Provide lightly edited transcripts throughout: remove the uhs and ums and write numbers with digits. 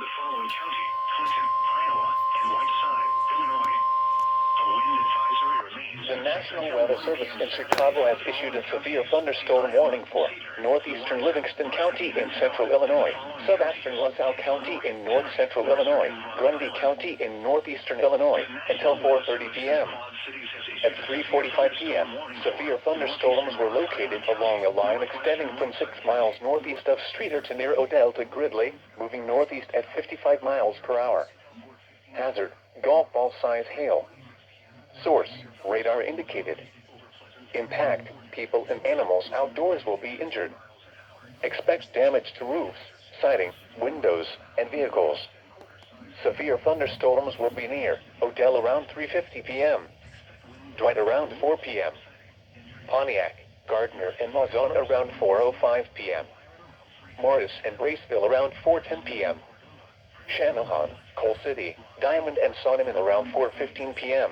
the following county: Clinton, Iowa, and Whiteside, Illinois. A wind advisory remains. The National Weather Service in Chicago has issued a severe thunderstorm warning for northeastern Livingston County in central Illinois, southeastern LaSalle County in north-central Illinois, Grundy County in northeastern Illinois, until 4:30 p.m. At 3:45 p.m., severe thunderstorms were located along a line extending from 6 miles northeast of Streator to near Odell to Gridley, moving northeast at 55 miles per hour. Hazard: golf ball size hail. Source: radar indicated. Impact: people and animals outdoors will be injured. Expect damage to roofs, siding, windows, and vehicles. Severe thunderstorms will be near Odell around 3:50 p.m. Dwight around 4 p.m. Pontiac, Gardner, and Mazon around 4:05 p.m. Morris and Braceville around 4:10 p.m. Channahon, Coal City, Diamond, and Sonneman around 4:15 p.m.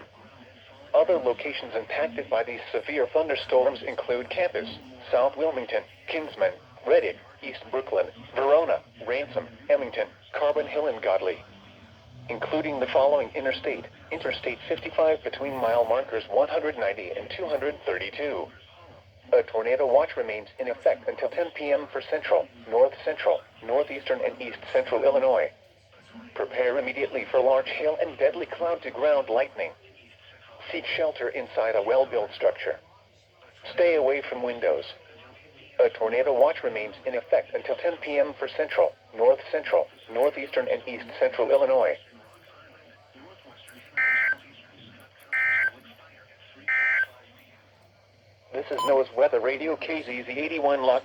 Other locations impacted by these severe thunderstorms include Campus, South Wilmington, Kinsman, Reddick, East Brooklyn, Verona, Ransom, Emmington, Carbon Hill, and Godley. Including the following Interstate 55 between mile markers 190 and 232. A tornado watch remains in effect until 10 p.m. for central, north-central, northeastern, and east-central Illinois. Prepare immediately for large hail and deadly cloud-to-ground lightning. Seek shelter inside a well-built structure. Stay away from windows. A tornado watch remains in effect until 10 p.m. for central, north-central, northeastern, and east-central Illinois. This is NOAA's Weather Radio KZZ 81 Lock.